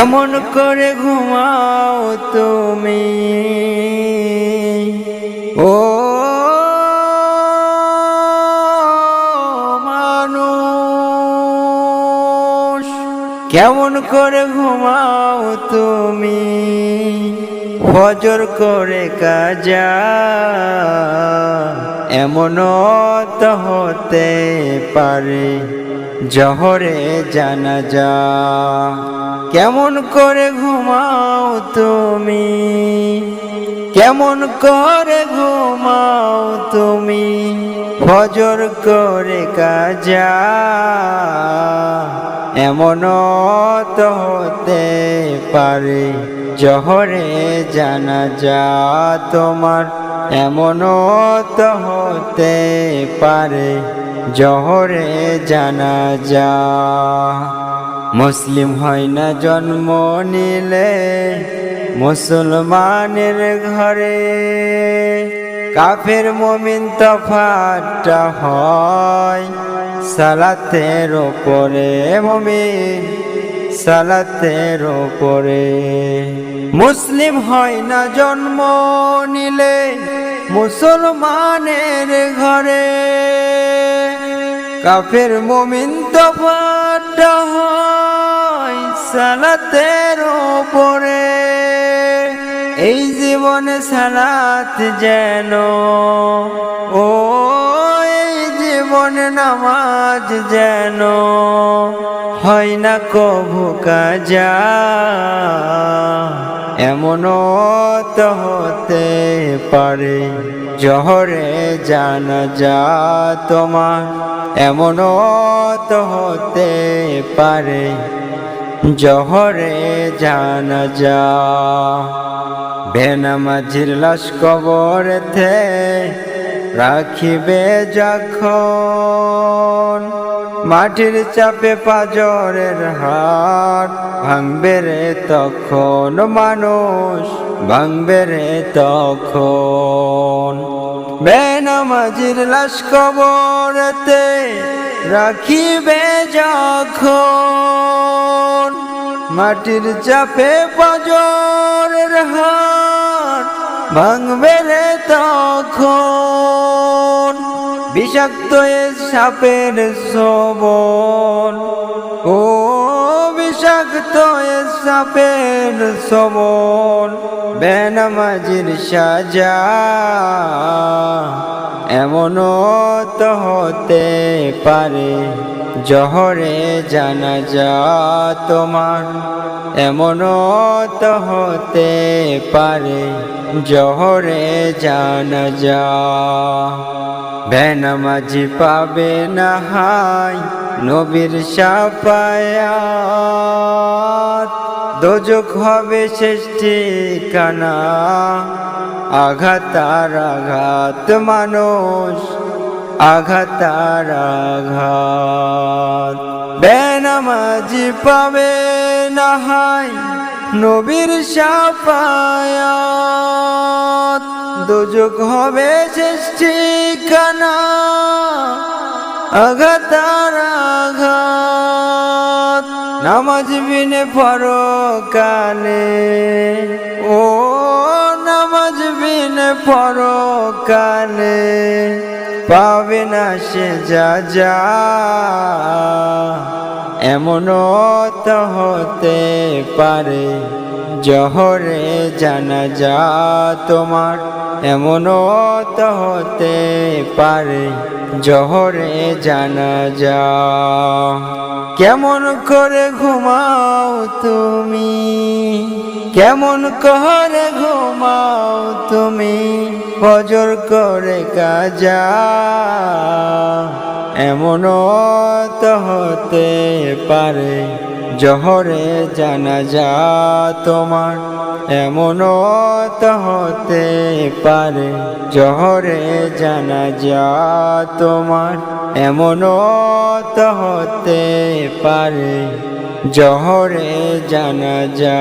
কেমন করে ঘুমাও তুমি ও মানুষ, কেমন করে ঘুমাও তুমি ফজর করে কাজা, এমন তো হতে পারে জহরে জানাজা। কেমন করে ঘুমাও তুমি, কেমন করে ঘুমাও তুমি ফজর করে কাজা, এমন তো হতে পারে জহরে জানাজা তোমার, এমন তো হতে পারে জহরে জানাজা। মুসলিম হয় না জন্ম নিলে মুসলমানের ঘরে, কাফের মুমিন তফাৎটা হয় সালাতের ওপরে, মুমিন সালাতের ওপরে। মুসলিম হয় না জন্ম নিলে মুসলমানের ঘরে, কাফের মুমিন তফাৎটা হয় সালাতের ওপরে। এই জীবনে সালাত যেন ও, এই জীবনে নামাজ যেন হয় না কভু কাজা, এমন তো হতে পারে জহরে জানাজা তোমার, এমন তো হতে পারে জহরে জানাজা। বেনামাজির লাশ কবরেতে রাখিবে যখন, মাটির চাপে পাজরের হাট ভাঙবে রে তখন, মানুষ ভাঙবে রে তখন। বেনামাজির লাশ কবরেতে রাখিবে যখন, মাটির চাপে পাজরের হাট ভাঙবে রে তখন। বিষাক্ত এ সাপের সবল ও, বিষাক্ত এ সাপের সবল বেনামাজির সাজা, এমন তো হতে পারে জহরে জানাজা তোমার, এমন তো হতে পারে জহরে জানাজা। বেনামাজি পাবে না হাই নবীর শাফায়াত, দোজখ হবে শেষ ঠিকানা, আঘাত আর আঘাত মানুষ আঘাত আর আঘাত। বেনামাজি পাবে না হাই নবীর শাফায়াত, দোজখ হবে শেষ ঠিকানা, আঘাত আর আঘাত। নামাজ বিনে পরকালে ও, নামাজ বিনে পরকালে পাবে না সে যা, এমন তো হতে পারে জহরে জানাজা তোমার, এমন তো হতে পারে জহরে জানাজা। কেমন করে ঘুমাও তুমি, কেমন করে ঘুমাও তুমি ফজর করে কাজা, এমন তো হতে পারে জহরে জানাজা তোমার, এমন তো হতে পারে জহরে জানাজা তোমার, এমন তো হতে পারে জহরে জানাজা।